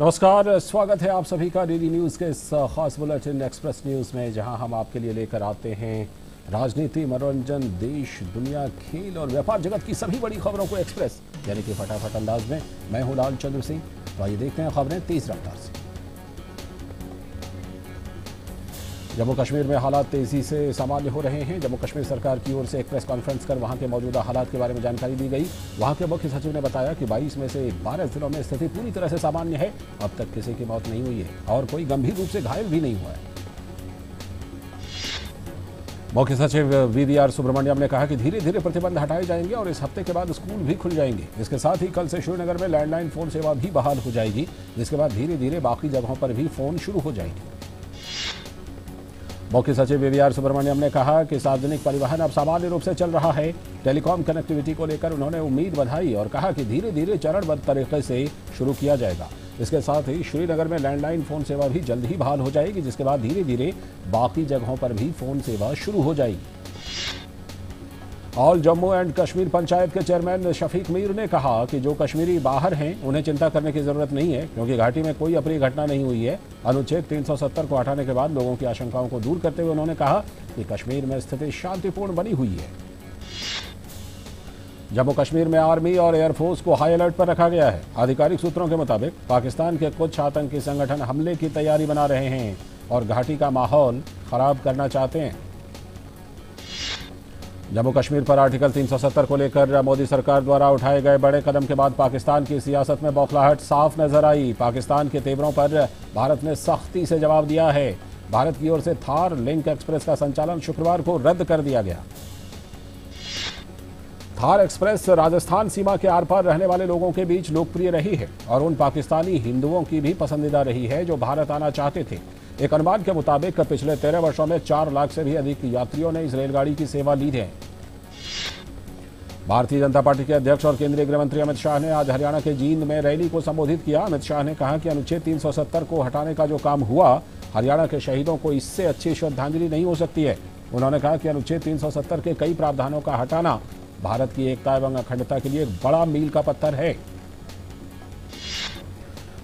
नमस्कार, स्वागत है आप सभी का डीडी न्यूज़ के इस खास बुलेटिन एक्सप्रेस न्यूज़ में, जहां हम आपके लिए लेकर आते हैं राजनीति, मनोरंजन, देश, दुनिया, खेल और व्यापार जगत की सभी बड़ी खबरों को एक्सप्रेस यानी कि फटाफट अंदाज में। मैं हूं लाल चंद्र सिंह। तो आइए देखते हैं खबरें तेज रफ्तार से। जम्मू कश्मीर में हालात तेजी से सामान्य हो रहे हैं। जम्मू कश्मीर सरकार की ओर से एक प्रेस कॉन्फ्रेंस कर वहां के मौजूदा हालात के बारे में जानकारी दी गई। वहां के मुख्य सचिव ने बताया कि 22 में से 12 जिलों में स्थिति पूरी तरह से सामान्य है। अब तक किसी की मौत नहीं हुई है और कोई गंभीर रूप से घायल भी नहीं हुआ है। मुख्य सचिव वीवीआर सुब्रमण्यम ने कहा कि धीरे धीरे प्रतिबंध हटाए जाएंगे और इस हफ्ते के बाद स्कूल भी खुल जाएंगे। इसके साथ ही कल से श्रीनगर में लैंडलाइन फोन सेवा भी बहाल हो जाएगी, जिसके बाद धीरे धीरे बाकी जगहों पर भी फोन शुरू हो जाएंगे। मुख्य सचिव वीवीआर सुब्रमण्यम ने कहा कि सार्वजनिक परिवहन अब सामान्य रूप से चल रहा है। टेलीकॉम कनेक्टिविटी को लेकर उन्होंने उम्मीद बढ़ाई और कहा कि धीरे धीरे चरणबद्ध तरीके से शुरू किया जाएगा। इसके साथ ही श्रीनगर में लैंडलाइन फोन सेवा भी जल्द ही बहाल हो जाएगी, जिसके बाद धीरे धीरे बाकी जगहों पर भी फोन सेवा शुरू हो जाएगी। ऑल जम्मू एंड कश्मीर पंचायत के चेयरमैन शफीक मीर ने कहा कि जो कश्मीरी बाहर हैं उन्हें चिंता करने की जरूरत नहीं है, क्योंकि घाटी में कोई अप्रिय घटना नहीं हुई है। अनुच्छेद 370 को हटाने के बाद लोगों की आशंकाओं को दूर करते हुए उन्होंने कहा कि कश्मीर में स्थिति शांतिपूर्ण बनी हुई है। जम्मू कश्मीर में आर्मी और एयरफोर्स को हाई अलर्ट पर रखा गया है। आधिकारिक सूत्रों के मुताबिक पाकिस्तान के कुछ आतंकी संगठन हमले की तैयारी बना रहे हैं और घाटी का माहौल खराब करना चाहते हैं। जम्मू कश्मीर पर आर्टिकल 370 को लेकर मोदी सरकार द्वारा उठाए गए बड़े कदम के बाद पाकिस्तान की सियासत में बौखलाहट साफ नजर आई। पाकिस्तान के तेवरों पर भारत ने सख्ती से जवाब दिया है। भारत की ओर से थार लिंक एक्सप्रेस का संचालन शुक्रवार को रद्द कर दिया गया। थार एक्सप्रेस राजस्थान सीमा के आर पार रहने वाले लोगों के बीच लोकप्रिय रही है और उन पाकिस्तानी हिंदुओं की भी पसंदीदा रही है जो भारत आना चाहते थे। एक अनुमान के मुताबिक पिछले 13 वर्षों में 4 लाख से भी अधिक यात्रियों ने इस रेलगाड़ी की सेवा ली है। भारतीय जनता पार्टी के अध्यक्ष और केंद्रीय गृह मंत्री अमित शाह ने आज हरियाणा के जींद में रैली को संबोधित किया। अमित शाह ने कहा कि अनुच्छेद 370 को हटाने का जो काम हुआ, हरियाणा के शहीदों को इससे अच्छी श्रद्धांजलि नहीं हो सकती है। उन्होंने कहा कि अनुच्छेद 370 के कई प्रावधानों का हटाना भारत की एकता एवं अखंडता के लिए एक बड़ा मील का पत्थर है।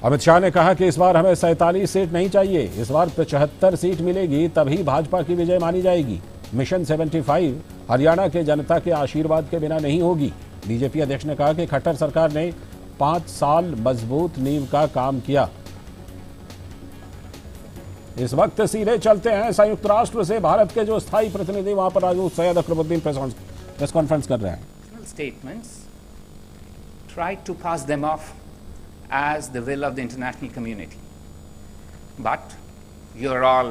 अमित शाह ने कहा कि इस बार हमें 47 सीट नहीं चाहिए, इस बार 75 सीट मिलेगी, तभी भाजपा की विजय मानी जाएगी। मिशन 75 हरियाणा के जनता के आशीर्वाद के बिना नहीं होगी। बीजेपी अध्यक्ष ने कहा कि खट्टर सरकार ने 5 साल मजबूत नींव का काम किया। इस वक्त सीधे चलते हैं संयुक्त राष्ट्र से। भारत के जो स्थायी प्रतिनिधि वहां पर राजदूत सैयद अकरमुद्दीन प्रेस कॉन्फ्रेंस कर रहे हैं। Statements tried to pass them off as the will of the international community, but you're all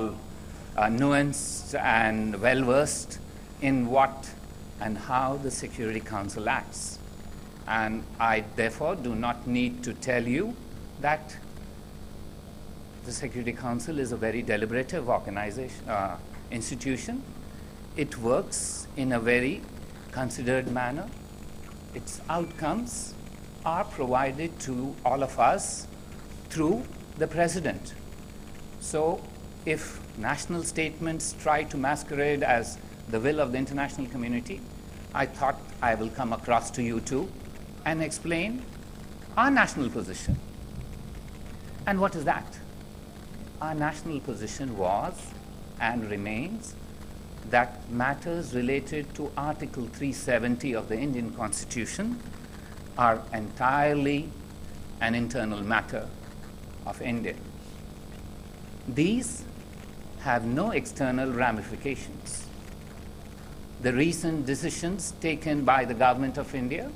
nuanced and well versed in what and how the Security Council acts, and I therefore do not need to tell you that the Security Council is a very deliberative institution. It works in a very considered manner. Its outcomes are provided to all of us through the President. So if national statements try to masquerade as the will of the international community, I thought I will come across to you too and explain our national position. And what is that? Our national position was and remains that matters related to Article 370 of the Indian Constitution are entirely an internal matter of India. These have no external ramifications. The recent decisions taken by the Government of India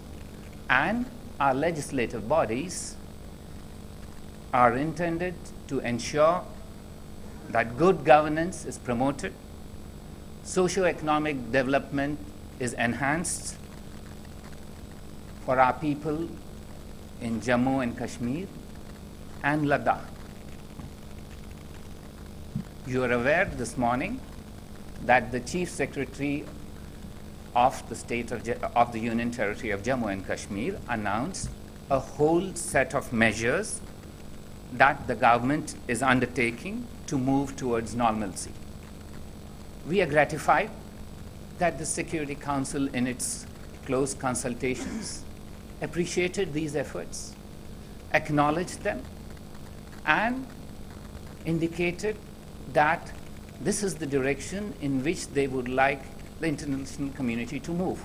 and our legislative bodies are intended to ensure that good governance is promoted, socio-economic development is enhanced for our people in Jammu and Kashmir and Ladakh. You are aware this morning that the Chief Secretary of the Union Territory of Jammu and Kashmir announced a whole set of measures that the government is undertaking to move towards normalcy. We are gratified that the Security Council in its close consultations appreciated these efforts, acknowledged them, and indicated that this is the direction in which they would like the international community to move.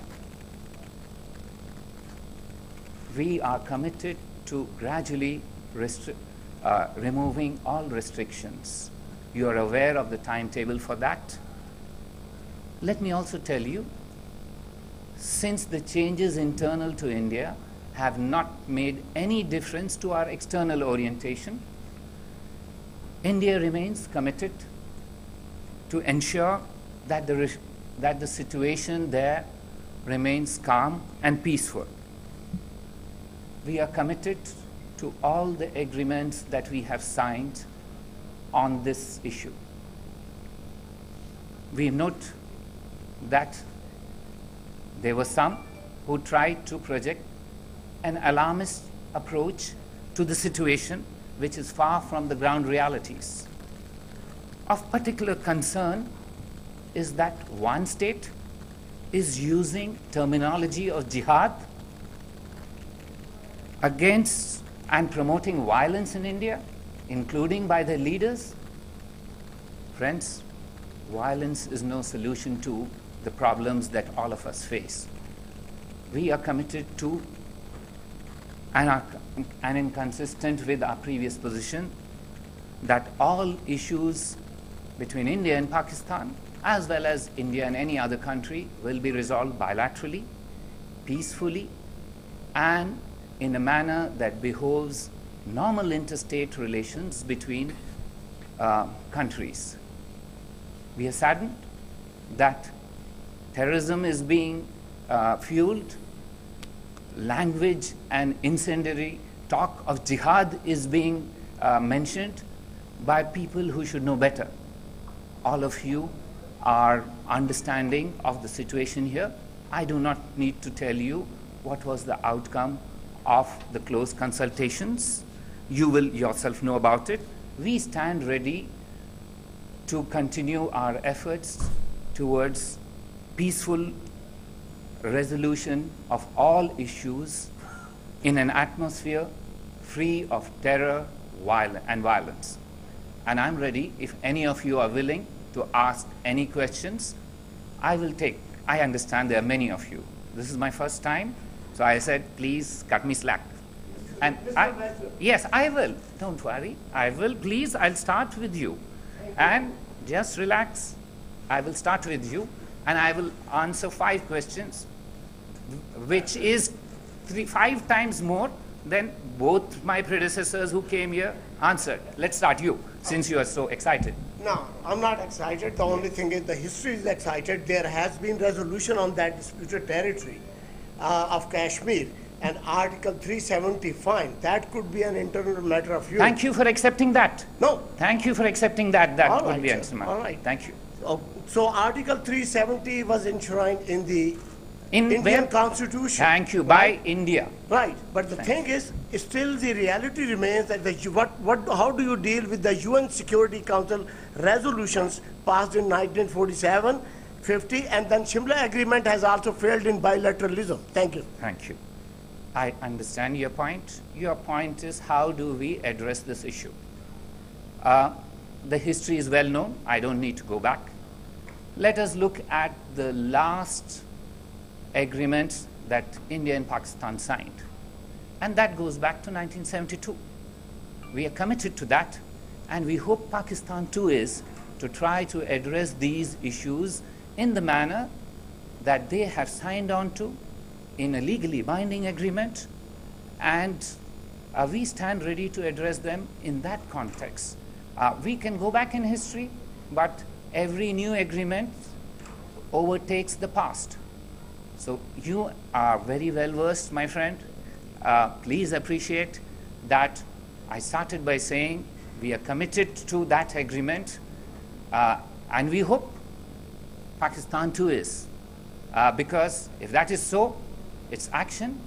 We are committed to gradually removing all restrictions. You are aware of the timetable for that. Let me also tell you, since the changes internal to India have not made any difference to our external orientation, India remains committed to ensure that the situation there remains calm and peaceful. We are committed to all the agreements that we have signed on this issue. We note that there were some who tried to project an alarmist approach to the situation, which is far from the ground realities. Of particular concern is that one state is using terminology of jihad against and promoting violence in India, including by their leaders. Friends, violence is no solution to the problems that all of us face. We are committed to and inconsistent with our previous position that all issues between India and Pakistan, as well as India and any other country, will be resolved bilaterally, peacefully, and in a manner that behoves normal interstate relations between countries. We are saddened that terrorism is being fueled, language and incendiary talk of jihad is being mentioned by people who should know better. All of you are understanding of the situation here. I do not need to tell you what was the outcome of the close consultations. You will yourself know about it. We stand ready to continue our efforts towards peaceful resolution of all issues in an atmosphere free of terror and violence. And I'm ready, if any of you are willing to ask any questions, I will take. I understand there are many of you. This is my first time, so I said, please cut me slack. And yes, I will. Don't worry. I will. Please, I'll start with you. And just relax. I will start with you, and I will answer 5 questions, which is 5 times more than both my predecessors who came here answered. Let's start you, since you are so excited. No, I'm not excited. The only thing is the history is excited. There has been resolution on that disputed territory of Kashmir, and Article 370, fine. That could be an internal matter of you. Thank you for accepting that. No. Thank you for accepting that. That All would right, be sir. an internal All matter. right. Thank you. So Article 370 was enshrined in the In Indian where? Constitution. Thank you. By India. Right, but the thing is, still the reality remains that how do you deal with the UN Security Council resolutions passed in 1947, 50, and then Shimla Agreement has also failed in bilateralism? Thank you. Thank you. I understand your point. Your point is, how do we address this issue? The history is well known. I don't need to go back. Let us look at the last agreement that India and Pakistan signed. And that goes back to 1972. We are committed to that, and we hope Pakistan too is to try to address these issues in the manner that they have signed on to in a legally binding agreement, and we stand ready to address them in that context. We can go back in history, but every new agreement overtakes the past. So you are very well versed, my friend. Please appreciate that I started by saying we are committed to that agreement, and we hope Pakistan too is. Because if that is so, its action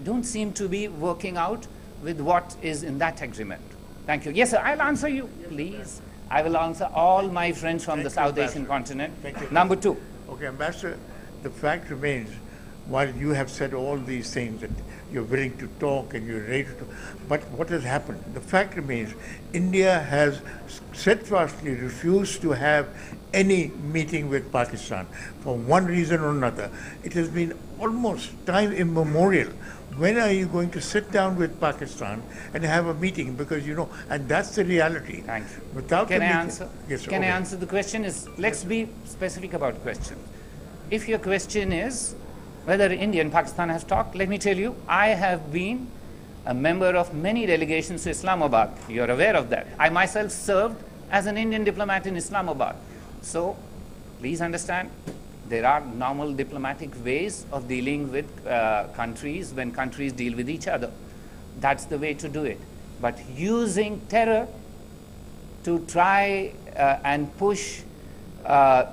don't seem to be working out with what is in that agreement. Thank you. Yes, sir, I'll answer you, please. I will answer all my friends from the South Asian continent. Thank you. Number 2. Okay, Ambassador, the fact remains while you have said all these things that you're willing to talk and you're ready to talk, but what has happened? The fact remains, India has steadfastly refused to have any meeting with Pakistan for one reason or another. It has been almost time immemorial. When are you going to sit down with Pakistan and have a meeting? Because and that's the reality. Thank you. Without Can the I meeting- answer? Yes, Can I okay. answer the question? Let's be specific about question. If your question is whether India and Pakistan has talked, let me tell you, I have been a member of many delegations to Islamabad. You're aware of that. I myself served as an Indian diplomat in Islamabad. So please understand, there are normal diplomatic ways of dealing with countries when countries deal with each other. That's the way to do it. But using terror to try and push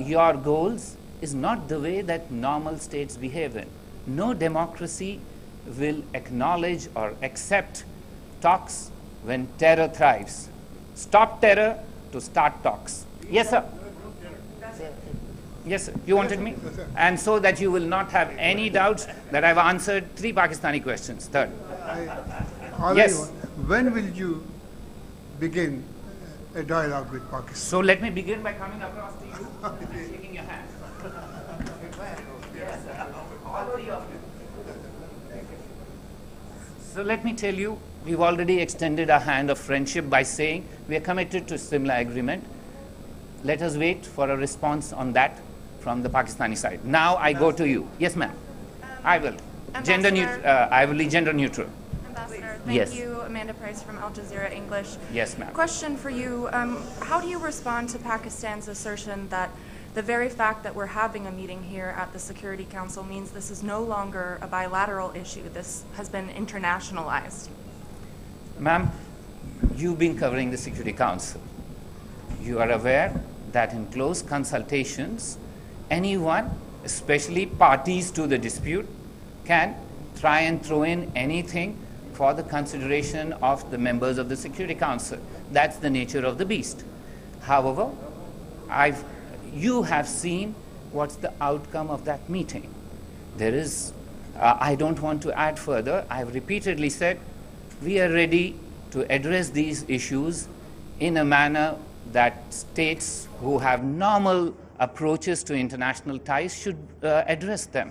your goals is not the way that normal states behave in. No democracy will acknowledge or accept talks when terror thrives. Stop terror to start talks. Yes, sir. Yes, sir. You wanted me? And so that you will not have any doubts that I've answered 3 Pakistani questions. Third. Yes. When will you begin a dialogue with Pakistan? So let me begin by coming across to you and shaking your hand. Yes, sir. All 3 of you. So let me tell you, we've already extended our hand of friendship by saying we are committed to Simla Agreement. Let us wait for a response on that from the Pakistani side. Now I go to you. Yes, ma'am. I will. I will be gender neutral. Ambassador, Yes. thank you. Amanda Price from Al Jazeera English. Yes, ma'am. Question for you. How do you respond to Pakistan's assertion that the very fact that we're having a meeting here at the Security Council means this is no longer a bilateral issue? This has been internationalized. Ma'am, you've been covering the Security Council. You are aware that in close consultations, anyone, especially parties to the dispute, can try and throw in anything for the consideration of the members of the Security Council. That's the nature of the beast. However, you have seen what's the outcome of that meeting. There is, I don't want to add further. I've repeatedly said we are ready to address these issues in a manner that states who have normal approaches to international ties should address them.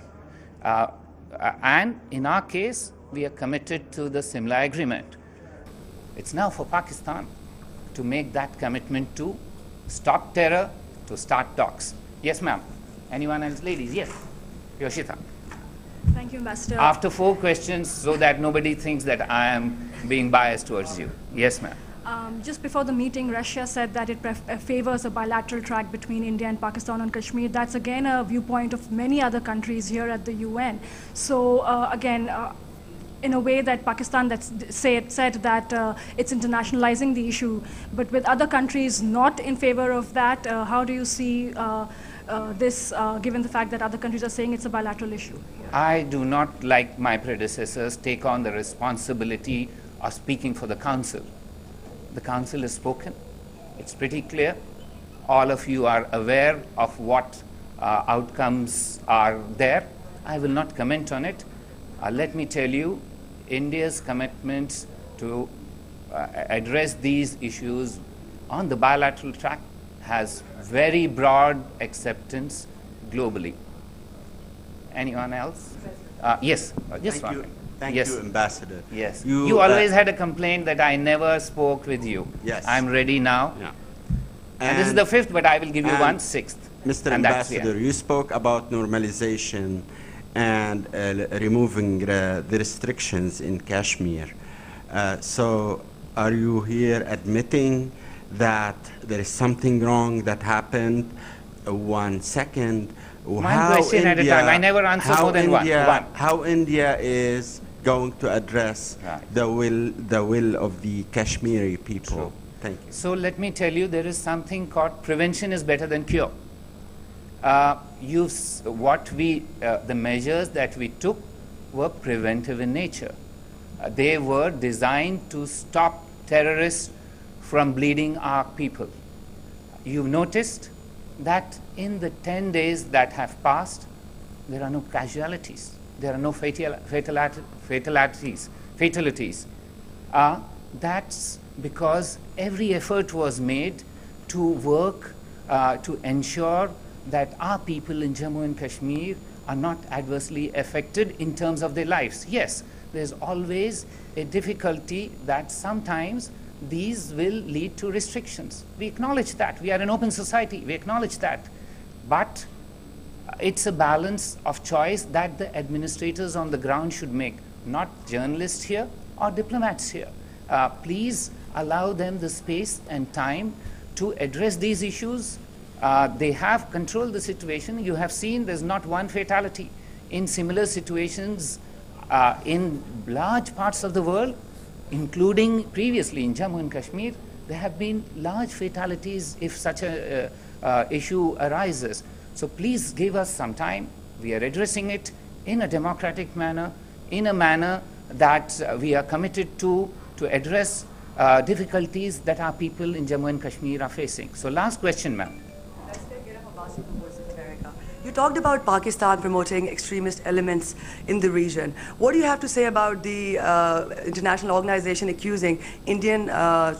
And in our case, we are committed to the Simla Agreement. It's now for Pakistan to make that commitment to stop terror, to start talks. Yes, ma'am. Anyone else? Ladies, yes. Yoshita. Thank you, Ambassador. After 4 questions, so that nobody thinks that I am being biased towards you. Yes, ma'am. Just before the meeting, Russia said that it favors a bilateral track between India and Pakistan on Kashmir. That's again a viewpoint of many other countries here at the UN. So again, in a way that Pakistan said that it's internationalizing the issue, but with other countries not in favor of that, how do you see this, given the fact that other countries are saying it's a bilateral issue? I do not, like my predecessors, take on the responsibility of speaking for the Council. The Council has spoken. It's pretty clear. All of you are aware of what outcomes are there. I will not comment on it. Let me tell you, India's commitment to address these issues on the bilateral track has very broad acceptance globally. Anyone else? Yes, just one minute. Thank Yes. you, Ambassador. Yes. You, You always had a complaint that I never spoke with you. Yes. I'm ready now. Yeah. And this is the 5th, but I will give you and 1/6. Mr. And that's the Ambassador, end. you spoke about normalization and removing the restrictions in Kashmir. So are you here admitting that there is something wrong that happened? 1 second. One question at a time. I never answer more than one. How India is going to address Right. the will of the Kashmiri people? True. Thank you. So let me tell you, there is something called prevention is better than cure. The measures that we took were preventive in nature. They were designed to stop terrorists from bleeding our people. You've noticed that in the 10 days that have passed, there are no casualties. there are no fatalities. That's because every effort was made to work to ensure that our people in Jammu and Kashmir are not adversely affected in terms of their lives. Yes, there's always a difficulty that sometimes these will lead to restrictions. We acknowledge that. We are an open society. We acknowledge that. But it's a balance of choice that the administrators on the ground should make, not journalists here or diplomats here. Please allow them the space and time to address these issues. They have controlled the situation. You have seen there's not one fatality. In similar situations in large parts of the world, including previously in Jammu and Kashmir, there have been large fatalities if such a issue arises. So please give us some time. We are addressing it in a democratic manner, in a manner that we are committed to address difficulties that our people in Jammu and Kashmir are facing. So last question, ma'am. You talked about Pakistan promoting extremist elements in the region. What do you have to say about the international organization accusing Indian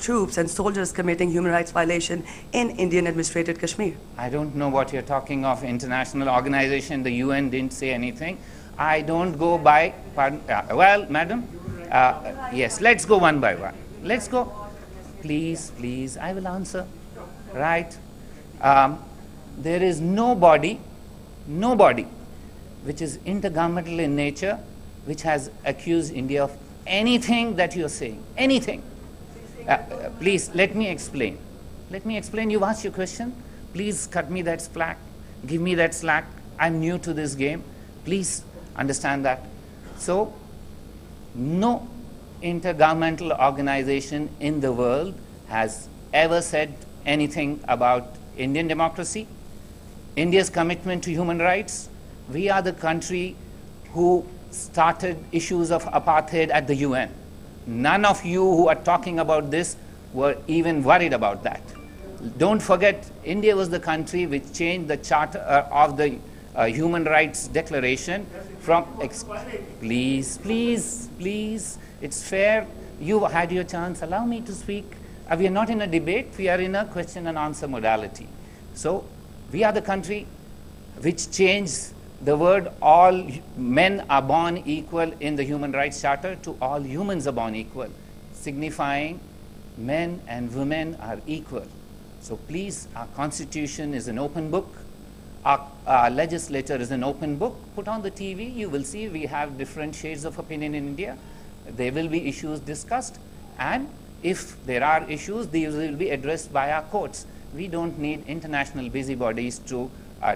troops and soldiers committing human rights violation in Indian administrated Kashmir? I don't know what you're talking of. International organization, the UN didn't say anything. I don't go by, well, madam, yes, let's go one by one. Let's go. Please, please, I will answer. Right. There is nobody which is intergovernmental in nature which has accused India of anything that you're saying, anything. Please, let me explain. Let me explain. You've asked your question. Please cut me that slack. Give me that slack. I'm new to this game. Please understand that. So, no intergovernmental organization in the world has ever said anything about Indian democracy, India's commitment to human rights. We are the country who started issues of apartheid at the UN. None of you who are talking about this were even worried about that. Don't forget, India was the country which changed the charter of the Human Rights Declaration from... Please, please, please, it's fair. You had your chance. Allow me to speak. We are not in a debate. We are in a question and answer modality. So, we are the country which changed the word all men are born equal in the Human Rights Charter to all humans are born equal, signifying men and women are equal. So please, our constitution is an open book. Our legislature is an open book. Put on the TV, you will see we have different shades of opinion in India. There will be issues discussed, and if there are issues, these will be addressed by our courts. We don't need international busybodies to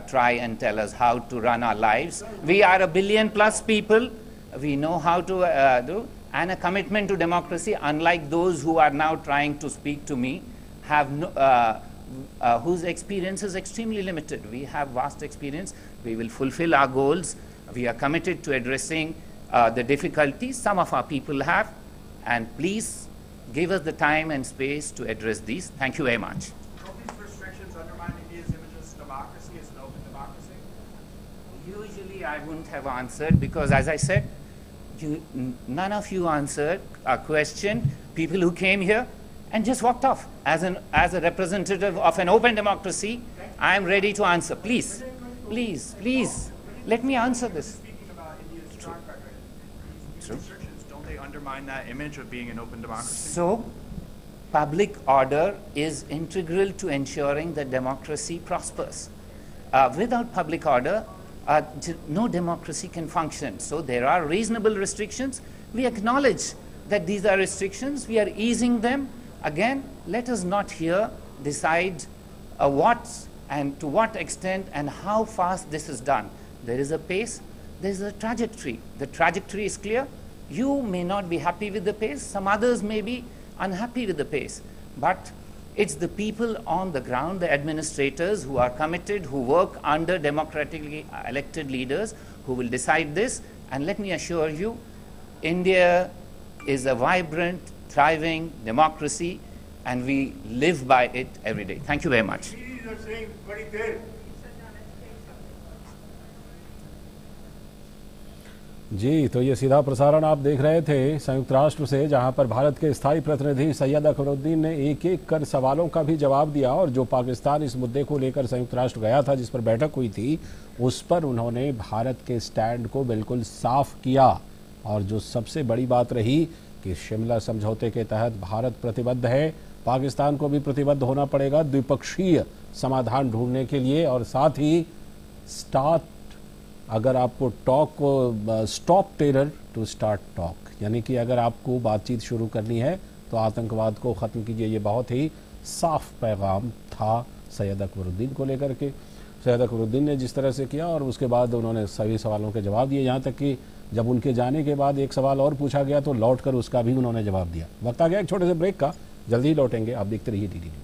try and tell us how to run our lives. We are 1 billion+ people. We know how to do, and a commitment to democracy, unlike those who are now trying to speak to me, have no, whose experience is extremely limited. We have vast experience. We will fulfill our goals. We are committed to addressing the difficulties some of our people have, and please give us the time and space to address these. Thank you very much. Usually I wouldn't have answered because, as I said, none of you answered a question. People who came here and just walked off. As a representative of an open democracy, I am ready to answer. Please, please, please, let me answer this. Speaking about India's track record, these restrictions, don't they undermine that image of being an open democracy? So, public order is integral to ensuring that democracy prospers. Without public order, no democracy can function. So there are reasonable restrictions. We acknowledge that these are restrictions. We are easing them. Again, let us not here decide what and to what extent and how fast this is done. There is a pace. There is a trajectory. The trajectory is clear. You may not be happy with the pace. Some others may be unhappy with the pace. But it's the people on the ground, the administrators who are committed, who work under democratically elected leaders, who will decide this. And let me assure you, India is a vibrant, thriving democracy, and we live by it every day. Thank you very much. जी, तो ये सीधा प्रसारण आप देख रहे थे संयुक्त राष्ट्र से, जहां पर भारत के स्थायी प्रतिनिधि सैयद अकबरुद्दीन ने एक एक कर सवालों का भी जवाब दिया और जो पाकिस्तान इस मुद्दे को लेकर संयुक्त राष्ट्र गया था, जिस पर बैठक हुई थी, उस पर उन्होंने भारत के स्टैंड को बिल्कुल साफ किया। और जो सबसे बड़ी बात रही कि शिमला समझौते के तहत भारत प्रतिबद्ध है, पाकिस्तान को भी प्रतिबद्ध होना पड़ेगा द्विपक्षीय समाधान ढूंढने के लिए। और साथ ही अगर आपको टॉक को stop terror to start talk, यानी कि अगर आपको बातचीत शुरू करनी है तो आतंकवाद को ख़त्म कीजिए। ये बहुत ही साफ पैगाम था सैयद अकबरुद्दीन को लेकर के। सैयद अकबरुद्दीन ने जिस तरह से किया और उसके बाद उन्होंने सभी सवालों के जवाब दिए, यहाँ तक कि जब उनके जाने के बाद एक सवाल और पूछा गया तो लौट कर उसका भी उन्होंने जवाब दिया। वक्त आ गया एक छोटे से ब्रेक का, जल्दी ही लौटेंगे। आप देखते रहिए डीडी न्यूज़।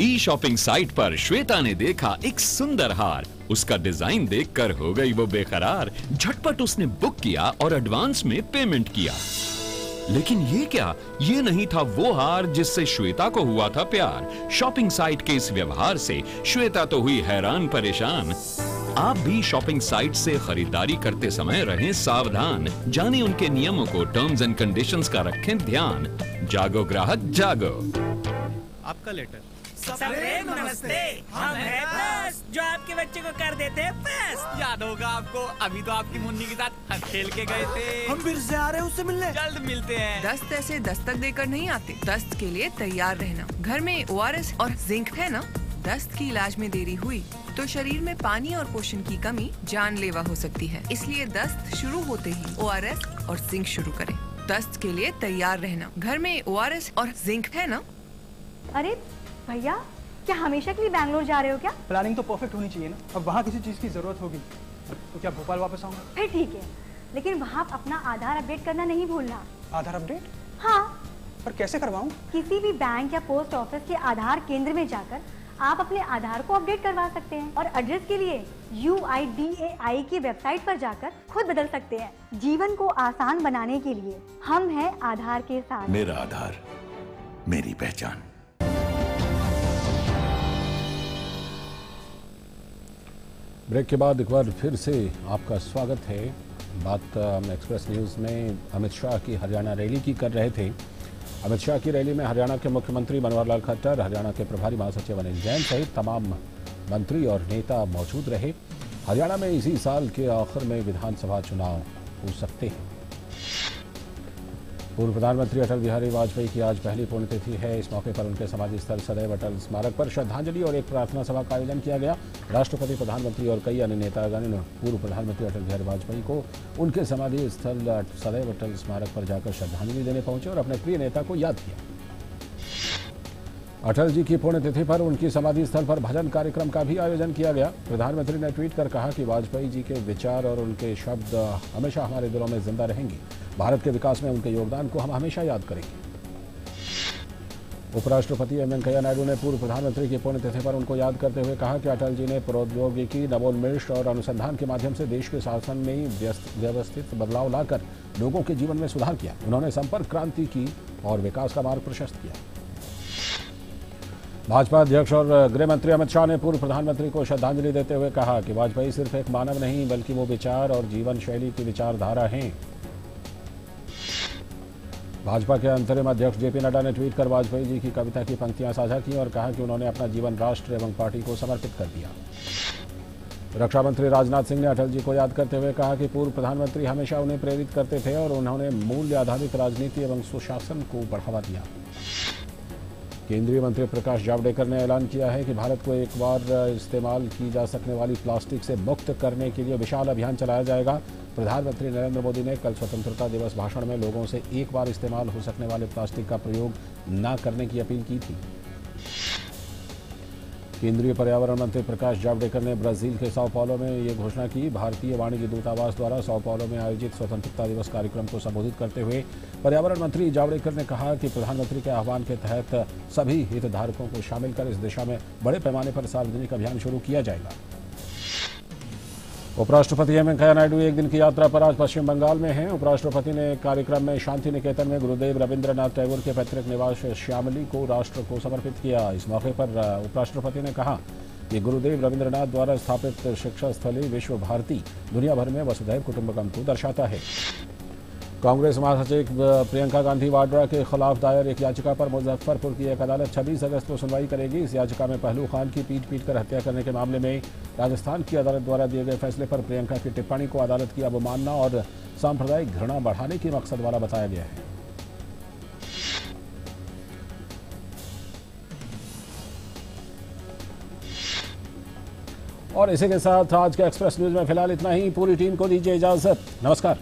ई शॉपिंग साइट पर श्वेता ने देखा एक सुंदर हार। उसका डिजाइन देखकर हो गई वो बेकरार। झटपट उसने बुक किया और एडवांस में पेमेंट किया। लेकिन ये क्या, ये नहीं था वो हार जिससे श्वेता को हुआ था प्यार। शॉपिंग साइट के इस व्यवहार से श्वेता तो हुई हैरान परेशान। आप भी शॉपिंग साइट से खरीदारी करते समय रहें सावधान। जानें उनके नियमों को, टर्म्स एंड कंडीशंस का रखें ध्यान। जागो ग्राहक जागो। आपका लेटर। सबरे नमस्ते, हम हैं बस, जो आपके बच्चे को कर देते हैं बस। याद होगा आपको, अभी तो आपकी मुन्नी के साथ हम खेल के गए थे। हम फिर से आ रहे हैं उससे मिलने, जल्द मिलते हैं। दस्त ऐसे दस्तक देकर नहीं आते, दस्त के लिए तैयार रहना। घर में ORS और जिंक है ना। दस्त की इलाज में देरी हुई तो शरीर में पानी और पोषण की कमी जानलेवा हो सकती है। इसलिए दस्त शुरू होते ही ORS और जिंक शुरू करें। दस्त के लिए तैयार रहना। घर में ORS और जिंक है ना। अरे भैया, क्या हमेशा के लिए बैंगलोर जा रहे हो क्या? प्लानिंग तो परफेक्ट होनी चाहिए ना। अब वहाँ किसी चीज़ की जरूरत होगी तो क्या भोपाल वापस आऊँगा? फिर ठीक है, लेकिन वहाँ अपना आधार अपडेट करना नहीं भूलना। आधार अपडेट? हाँ। पर कैसे करवाऊँ? किसी भी बैंक या पोस्ट ऑफिस के आधार केंद्र में जाकर आप अपने आधार को अपडेट करवा सकते हैं और एड्रेस के लिए UIDAI की वेबसाइट पर जाकर खुद बदल सकते हैं। जीवन को आसान बनाने के लिए हम हैं आधार के साथ। मेरा आधार, मेरी पहचान। ब्रेक के बाद एक बार फिर से आपका स्वागत है। बात हम एक्सप्रेस न्यूज़ में अमित शाह की हरियाणा रैली की कर रहे थे। अमित शाह की रैली में हरियाणा के मुख्यमंत्री मनोहर लाल खट्टर, हरियाणा के प्रभारी महासचिव अनिल जैन सहित तमाम मंत्री और नेता मौजूद रहे। हरियाणा में इसी साल के आखिर में विधानसभा चुनाव हो सकते हैं। पूर्व प्रधानमंत्री अटल बिहारी वाजपेयी की आज पहली पुण्यतिथि है। इस मौके पर उनके समाधि स्थल सदैव अटल स्मारक पर श्रद्धांजलि और एक प्रार्थना सभा का आयोजन किया गया। राष्ट्रपति, प्रधानमंत्री और कई अन्य नेतागण ने पूर्व प्रधानमंत्री अटल बिहारी वाजपेयी को उनके समाधि स्थल सदैव अटल स्मारक पर जाकर श्रद्धांजलि देने पहुंचे और अपने प्रिय नेता को याद किया। अटल जी की पुण्यतिथि पर उनकी समाधि स्थल पर भजन कार्यक्रम का भी आयोजन किया गया। प्रधानमंत्री ने ट्वीट कर कहा कि वाजपेयी जी के विचार और उनके शब्द हमेशा हमारे दिलों में जिंदा रहेंगे। भारत के विकास में उनके योगदान को हम हमेशा याद करेंगे। उपराष्ट्रपति एम वेंकैया नायडू ने पूर्व प्रधानमंत्री की पुण्यतिथि पर उनको याद करते हुए कहा कि अटल जी ने प्रौद्योगिकी, नवोन्मेष और अनुसंधान के माध्यम से देश के शासन में व्यवस्थित बदलाव लाकर लोगों के जीवन में सुधार किया। उन्होंने संपर्क क्रांति की और विकास का मार्ग प्रशस्त किया। भाजपा अध्यक्ष और गृह मंत्री अमित शाह ने पूर्व प्रधानमंत्री को श्रद्धांजलि देते हुए कहा कि वाजपेयी सिर्फ एक मानव नहीं बल्कि वो विचार और जीवन शैली की विचारधारा हैं। भाजपा के अंतरिम अध्यक्ष जेपी नड्डा ने ट्वीट कर वाजपेयी जी की कविता की पंक्तियां साझा की और कहा कि उन्होंने अपना जीवन राष्ट्र एवं पार्टी को समर्पित कर दिया। रक्षा मंत्री राजनाथ सिंह ने अटल जी को याद करते हुए कहा कि पूर्व प्रधानमंत्री हमेशा उन्हें प्रेरित करते थे और उन्होंने मूल्य आधारित राजनीति एवं सुशासन को बढ़ावा दिया। केंद्रीय मंत्री प्रकाश जावड़ेकर ने ऐलान किया है कि भारत को एक बार इस्तेमाल की जा सकने वाली प्लास्टिक से मुक्त करने के लिए विशाल अभियान चलाया जाएगा। प्रधानमंत्री नरेंद्र मोदी ने कल स्वतंत्रता दिवस भाषण में लोगों से एक बार इस्तेमाल हो सकने वाले प्लास्टिक का प्रयोग न करने की अपील की थी। केंद्रीय पर्यावरण मंत्री प्रकाश जावड़ेकर ने ब्राजील के साओ पाउलो में ये घोषणा की। भारतीय वाणिज्य दूतावास द्वारा साओ पाउलो में आयोजित स्वतंत्रता दिवस कार्यक्रम को संबोधित करते हुए पर्यावरण मंत्री जावड़ेकर ने कहा कि प्रधानमंत्री के आह्वान के तहत सभी हितधारकों को शामिल कर इस दिशा में बड़े पैमाने पर सार्वजनिक अभियान शुरू किया जाएगा। उपराष्ट्रपति एम वेंकैया नायडू एक दिन की यात्रा पर आज पश्चिम बंगाल में हैं। उपराष्ट्रपति ने कार्यक्रम में शांति निकेतन में गुरुदेव रविंद्रनाथ टैगोर के पैतृक निवास श्यामली को राष्ट्र को समर्पित किया। इस मौके पर उपराष्ट्रपति ने कहा कि गुरुदेव रविंद्रनाथ द्वारा स्थापित शिक्षा स्थली विश्व भारती दुनिया भर में वसुधैव कुटुंबकम को दर्शाता है। कांग्रेस महासचिव प्रियंका गांधी वाड्रा के खिलाफ दायर एक याचिका पर मुजफ्फरपुर की एक अदालत 26 अगस्त को सुनवाई करेगी। इस याचिका में पहलू खान की पीट कर हत्या करने के मामले में राजस्थान की अदालत द्वारा दिए गए फैसले पर प्रियंका की टिप्पणी को अदालत की अवमानना और सांप्रदायिक घृणा बढ़ाने के मकसद वाला बताया गया है। और इसी के साथ आज के एक्सप्रेस न्यूज में फिलहाल इतना ही। पूरी टीम को दीजिए इजाजत। नमस्कार।